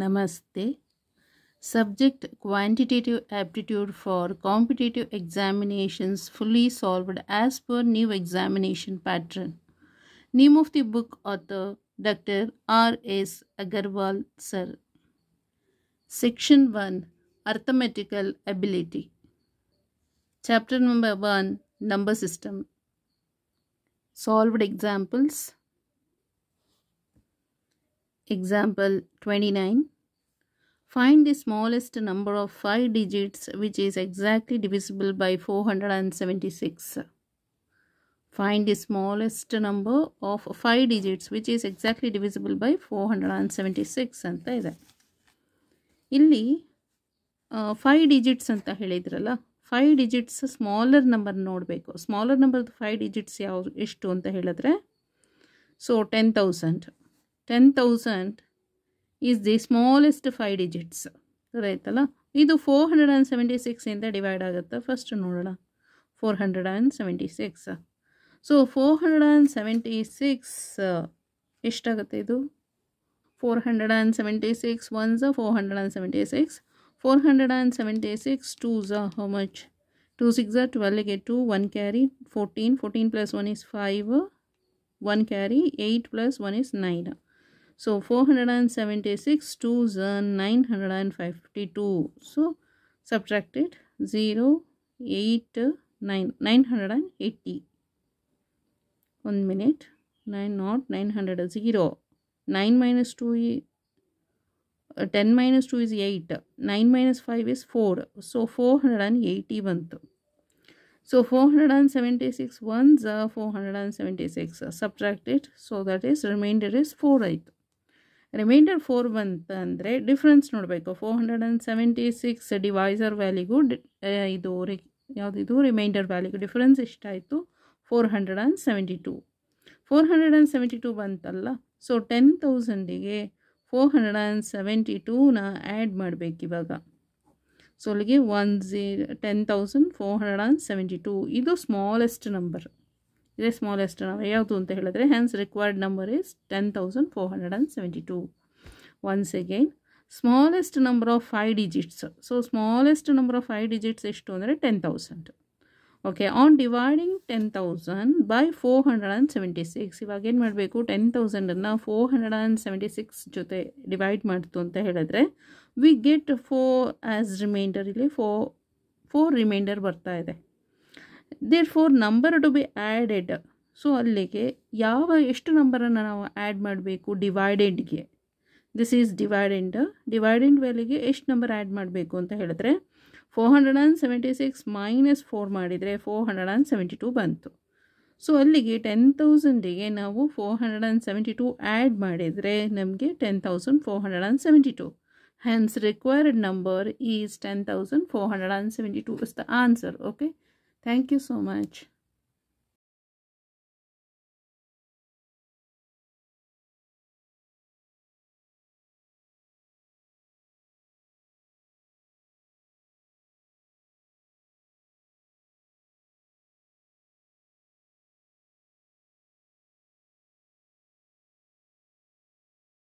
Namaste. Subject quantitative aptitude for competitive examinations fully solved as per new examination pattern. Name of the book author Dr. R.S. Agarwal Sir. Section 1 Arithmetical Ability. Chapter number 1 Number System. Solved examples. Example 29. Find the smallest number of 5 digits which is exactly divisible by 476. Find the smallest number of 5 digits which is exactly divisible by 476 ಅಂತ ಇದೆ. ಇಲ್ಲಿ 5 digits ಅಂತ ಹೇಳಿದ್ರಲ್ಲ, 5 digits smaller number ನೋಡಬೇಕು. Smaller ನಂಬರ್ದು 5 digits ಎಷ್ಟು ಅಂತ ಹೇಳಿದ್ರೆ, so 10,000. 10,000 is the smallest 5 digits. ರೈತಲ್ಲ, ಇದು 476 ಇಂದ ಡಿವೈಡ್ ಆಗುತ್ತೆ. ಫಸ್ಟ್ ನೋಡೋಣ 476. ಸೊ 476 ಎಷ್ಟಾಗುತ್ತೆ? ಇದು 476 1s 476, 476 2s how much? 2 6 12 get 2, 1 carry 14, 14 plus 1 is 5, 1 carry 8 plus 1 is 9. So 476 2s 952. So subtract it 0 8 9 980. 1 minute. 9 not 900 0. 9 minus 2 10 minus 2 is 8. 9 minus 5 is 4. So 480 ಬಂತು. So 476 ones 476. Subtract it. So that is remainder is 4 ಆಯಿತು. Reminder 4 ಬಂತಂದರೆ difference ನೋಡಬೇಕು. 476 divisor ವ್ಯಾಲ್ಯೂಗೂ ಯಾವುದಿದು reminder ವ್ಯಾಲ್ಯೂಗೂ difference ಎಷ್ಟಾಯಿತು? 472. 472 ಬಂತಲ್ಲ, so 10,000ಗೆ 472ನ add ಮಾಡಬೇಕು ಇವಾಗ. So ಅಲ್ಲಿಗೆ 10,472. ಇದು ಸ್ಮಾಲೆಸ್ಟ್ ನಂಬರ್. ಇದೇ ಸ್ಮಾಲೆಸ್ಟ್ ನಂಬರ್ ಯಾವುದು ಅಂತ ಹೇಳಿದ್ರೆ, Hans required number is 10,472. Once again smallest number of 5 digits. So smallest number of 5 digits ಎಷ್ಟು ಅಂದರೆ 10,000. Okay, on dividing 10,000 by 476. ಇವಾಗ ಏನು ಮಾಡಬೇಕು? 10,000ಅನ್ನು 476 ಜೊತೆ ಡಿವೈಡ್ ಮಾಡ್ತು ಅಂತ ಹೇಳಿದ್ರೆ ವಿ ಗೆಟ್ 4 ಆ್ಯಸ್ ರಿಮೈಂಡರ್. ಇಲ್ಲಿ 4 ರಿಮೈಂಡರ್ ಬರ್ತಾ ಇದೆ. therefore number to be added. So ಅಲ್ಲಿಗೆ ಎಷ್ಟು ನಂಬರನ್ನು ನಾವು ಆ್ಯಡ್ ಮಾಡಬೇಕು? ಡಿವೈಡೆಡ್ಗೆ. This is dividend. ಡಿವೈಡೆಂಡ್ ವ್ಯಾಲ್ಯೂಗೆ ಎಷ್ಟು ನಂಬರ್ ಆ್ಯಡ್ ಮಾಡಬೇಕು ಅಂತ ಹೇಳಿದ್ರೆ 476 ಮೈನಸ್ 4 ಮಾಡಿದರೆ 472 ಬಂತು. ಸೊ ಅಲ್ಲಿಗೆ 10,000ಗೆ ನಾವು 472 ಆ್ಯಡ್ ಮಾಡಿದರೆ ನಮಗೆ 10,472. hence required number is 10,472 is the answer. Okay, thank you so much.